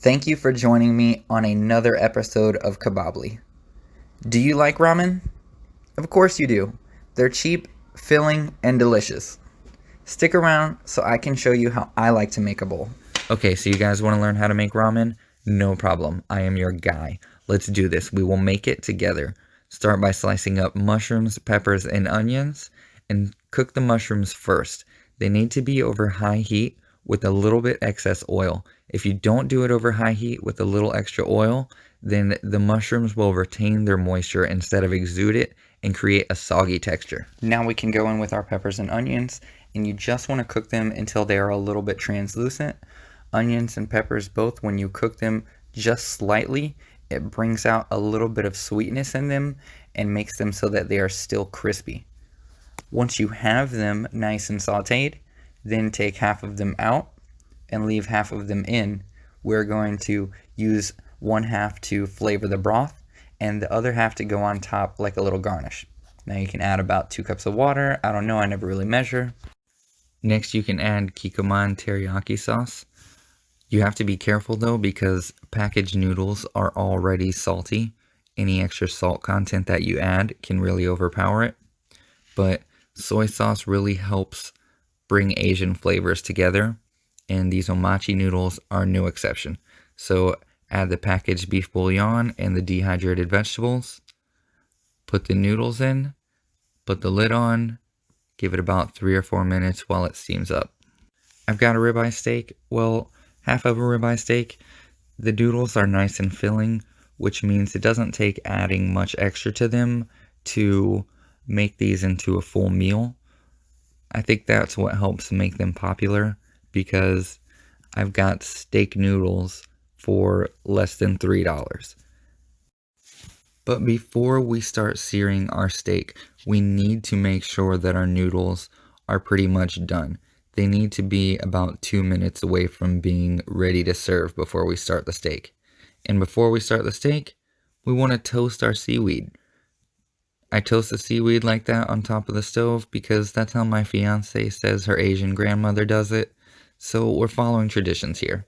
Thank you for joining me on another episode of Kebably. Do you like ramen? Of course you do. They're cheap, filling, and delicious. Stick around so I can show you how I like to make a bowl. Okay, so you guys want to learn how to make ramen? No problem. I am your guy. Let's do this. We will make it together. Start by slicing up mushrooms, peppers, and onions, and cook the mushrooms first. They need to be over high heat with a little bit excess oil. If you don't do it over high heat with a little extra oil, then the mushrooms will retain their moisture instead of exude it and create a soggy texture. Now we can go in with our peppers and onions, and you just want to cook them until they are a little bit translucent. Onions and peppers both, when you cook them just slightly, it brings out a little bit of sweetness in them and makes them so that they are still crispy. Once you have them nice and sauteed, then take half of them out and leave half of them in. We're going to use one half to flavor the broth and the other half to go on top like a little garnish. Now you can add about 2 cups of water. I don't know, I never really measure. Next you can add kikkoman teriyaki sauce. You have to be careful though because packaged noodles are already salty. Any extra salt content that you add can really overpower it. But soy sauce really helps bring Asian flavors together, and these omachi noodles are no exception. So add the packaged beef bouillon and the dehydrated vegetables. Put the noodles in, put the lid on, give it about 3 or 4 minutes while it steams up. I've got a ribeye steak. Well, half of a ribeye steak. The noodles are nice and filling, which means it doesn't take adding much extra to them to make these into a full meal. I think that's what helps make them popular, because I've got steak noodles for less than $3. But before we start searing our steak, we need to make sure that our noodles are pretty much done. They need to be about 2 minutes away from being ready to serve before we start the steak. And before we start the steak, we want to toast our seaweed. I toast the seaweed like that on top of the stove because that's how my fiance says her Asian grandmother does it. So we're following traditions here.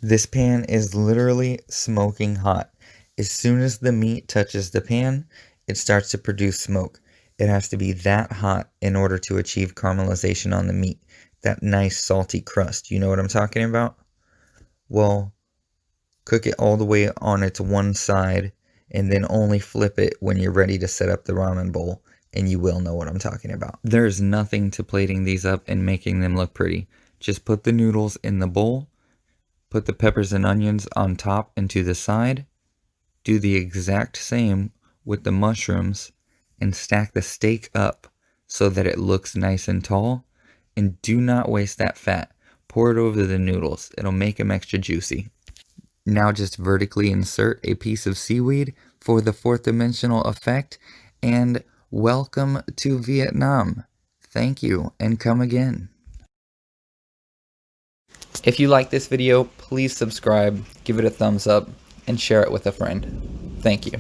This pan is literally smoking hot. As soon as the meat touches the pan, it starts to produce smoke. It has to be that hot in order to achieve caramelization on the meat. That nice salty crust. You know what I'm talking about? Well, cook it all the way on its one side and then only flip it when you're ready to set up the ramen bowl, and you will know what I'm talking about. There's nothing to plating these up and making them look pretty. Just put the noodles in the bowl, put the peppers and onions on top and to the side, do the exact same with the mushrooms, and stack the steak up so that it looks nice and tall, and do not waste that fat. Pour it over the noodles. It'll make them extra juicy. Now just vertically insert a piece of seaweed for the 4th dimensional effect, and welcome to Vietnam. Thank you, and come again. If you like this video, please subscribe, give it a thumbs up, and share it with a friend. Thank you.